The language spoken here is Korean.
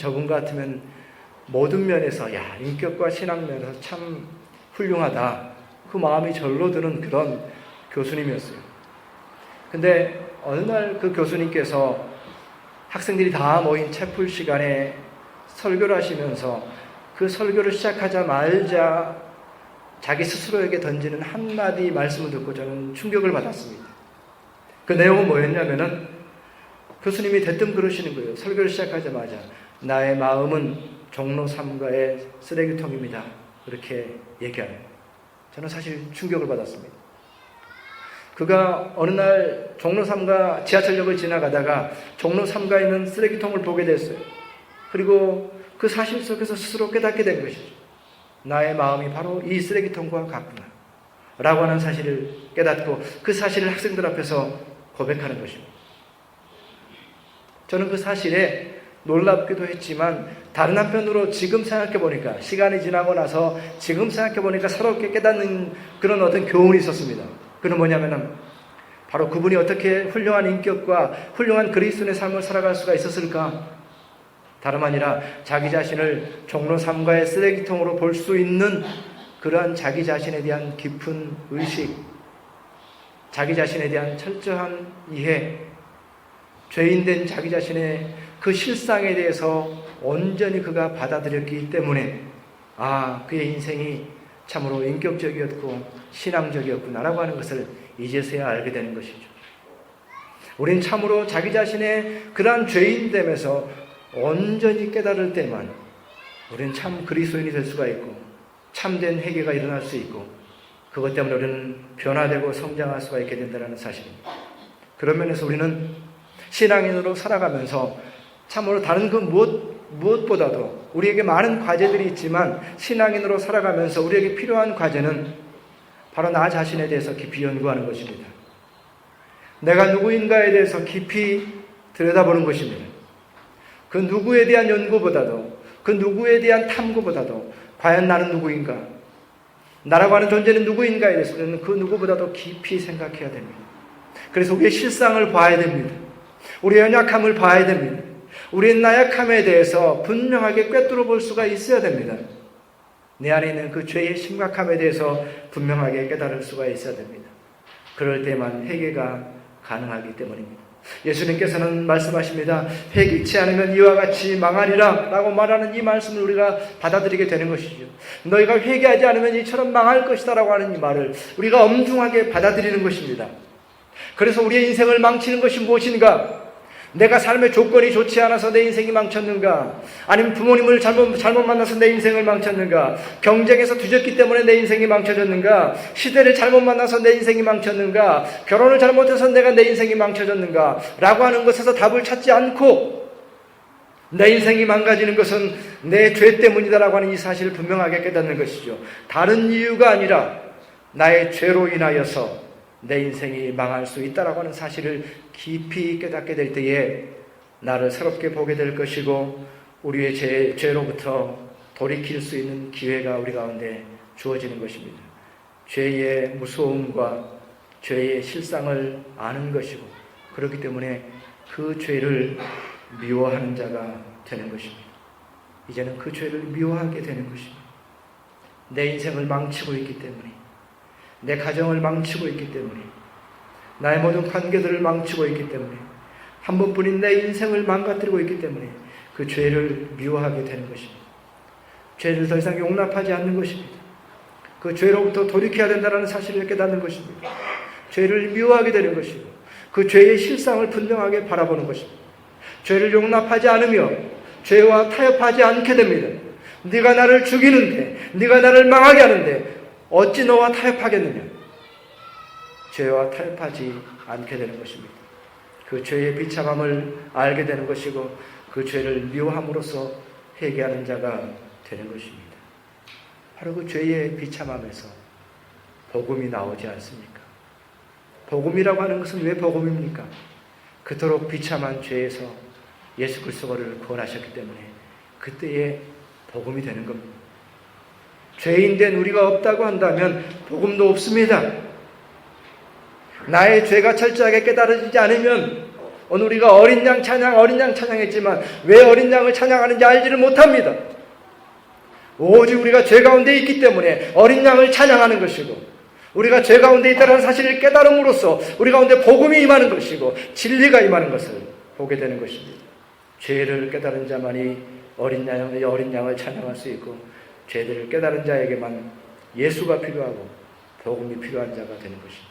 저분 같으면 모든 면에서 인격과 신앙 면에서 참 훌륭하다, 그 마음이 절로 드는 그런 교수님이었어요. 근데 어느 날 그 교수님께서 학생들이 다 모인 채플 시간에 설교를 하시면서 그 설교를 시작하자마자 자기 스스로에게 던지는 한마디 말씀을 듣고 저는 충격을 받았습니다. 그 내용은 뭐였냐면은 교수님이 대뜸 그러시는 거예요. 설교를 시작하자마자 나의 마음은 종로 3가의 쓰레기통입니다. 그렇게 얘기하는. 저는 사실 충격을 받았습니다. 그가 어느 날 종로 3가 지하철역을 지나가다가 종로 3가에 있는 쓰레기통을 보게 됐어요. 그리고 그 사실 속에서 스스로 깨닫게 된 것이죠. 나의 마음이 바로 이 쓰레기통과 같구나 라고 하는 사실을 깨닫고 그 사실을 학생들 앞에서 고백하는 것입니다. 저는 그 사실에 놀랍기도 했지만 다른 한편으로 지금 생각해보니까, 시간이 지나고 나서 지금 생각해보니까 새롭게 깨닫는 그런 어떤 교훈이 있었습니다. 그는 뭐냐면은 바로 그분이 어떻게 훌륭한 인격과 훌륭한 그리스도인의 삶을 살아갈 수가 있었을까? 다름 아니라 자기 자신을 종로 3가의 쓰레기통으로 볼 수 있는 그러한 자기 자신에 대한 깊은 의식, 자기 자신에 대한 철저한 이해, 죄인된 자기 자신의 그 실상에 대해서 온전히 그가 받아들였기 때문에 그의 인생이 참으로 인격적이었고 신앙적이었구나라고 하는 것을 이제서야 알게 되는 것이죠. 우린 참으로 자기 자신의 그러한 죄인됨에서 온전히 깨달을 때만 우리는 참 그리스도인이 될 수가 있고 참된 회개가 일어날 수 있고 그것 때문에 우리는 변화되고 성장할 수가 있게 된다는 사실입니다. 그런 면에서 우리는 신앙인으로 살아가면서 참으로 다른 그 무엇보다도 우리에게 많은 과제들이 있지만 신앙인으로 살아가면서 우리에게 필요한 과제는 바로 나 자신에 대해서 깊이 연구하는 것입니다. 내가 누구인가에 대해서 깊이 들여다보는 것입니다. 그 누구에 대한 연구보다도, 그 누구에 대한 탐구보다도 과연 나는 누구인가? 나라고 하는 존재는 누구인가에 대해서는 그 누구보다도 깊이 생각해야 됩니다. 그래서 우리의 실상을 봐야 됩니다. 우리의 연약함을 봐야 됩니다. 우리의 나약함에 대해서 분명하게 꿰뚫어 볼 수가 있어야 됩니다. 내 안에 있는 그 죄의 심각함에 대해서 분명하게 깨달을 수가 있어야 됩니다. 그럴 때만 회개가 가능하기 때문입니다. 예수님께서는 말씀하십니다. 회개치 않으면 이와 같이 망하리라 라고 말하는 이 말씀을 우리가 받아들이게 되는 것이죠. 너희가 회개하지 않으면 이처럼 망할 것이다 라고 하는 이 말을 우리가 엄중하게 받아들이는 것입니다. 그래서 우리의 인생을 망치는 것이 무엇인가? 내가 삶의 조건이 좋지 않아서 내 인생이 망쳤는가? 아니면 부모님을 잘못 만나서 내 인생을 망쳤는가? 경쟁에서 뒤졌기 때문에 내 인생이 망쳐졌는가? 시대를 잘못 만나서 내 인생이 망쳤는가? 결혼을 잘못해서 내가 내 인생이 망쳐졌는가? 라고 하는 것에서 답을 찾지 않고 내 인생이 망가지는 것은 내 죄 때문이다라고 하는 이 사실을 분명하게 깨닫는 것이죠. 다른 이유가 아니라 나의 죄로 인하여서 내 인생이 망할 수 있다라고 하는 사실을 깊이 깨닫게 될 때에 나를 새롭게 보게 될 것이고 우리의 죄로부터 돌이킬 수 있는 기회가 우리 가운데 주어지는 것입니다. 죄의 무서움과 죄의 실상을 아는 것이고 그렇기 때문에 그 죄를 미워하는 자가 되는 것입니다. 이제는 그 죄를 미워하게 되는 것입니다. 내 인생을 망치고 있기 때문에, 내 가정을 망치고 있기 때문에, 나의 모든 관계들을 망치고 있기 때문에, 한 번뿐인 내 인생을 망가뜨리고 있기 때문에 그 죄를 미워하게 되는 것입니다. 죄를 더 이상 용납하지 않는 것입니다. 그 죄로부터 돌이켜야 된다는 사실을 깨닫는 것입니다. 죄를 미워하게 되는 것이고 그 죄의 실상을 분명하게 바라보는 것입니다. 죄를 용납하지 않으며 죄와 타협하지 않게 됩니다. 네가 나를 죽이는데, 네가 나를 망하게 하는데 어찌 너와 타협하겠느냐? 죄와 타협하지 않게 되는 것입니다. 그 죄의 비참함을 알게 되는 것이고 그 죄를 미워함으로써 회개하는 자가 되는 것입니다. 바로 그 죄의 비참함에서 복음이 나오지 않습니까? 복음이라고 하는 것은 왜 복음입니까? 그토록 비참한 죄에서 예수 그리스도를 구원하셨기 때문에 그때의 복음이 되는 겁니다. 죄인된 우리가 없다고 한다면 복음도 없습니다. 나의 죄가 철저하게 깨달아지지 않으면 오늘 우리가 어린 양 찬양했지만 왜 어린 양을 찬양하는지 알지를 못합니다. 오직 우리가 죄 가운데 있기 때문에 어린 양을 찬양하는 것이고, 우리가 죄 가운데 있다는 사실을 깨달음으로써 우리 가운데 복음이 임하는 것이고 진리가 임하는 것을 보게 되는 것입니다. 죄를 깨달은 자만이 어린 양을 찬양할 수 있고, 죄들을 깨달은 자에게만 예수가 필요하고 복음이 필요한 자가 되는 것입니다.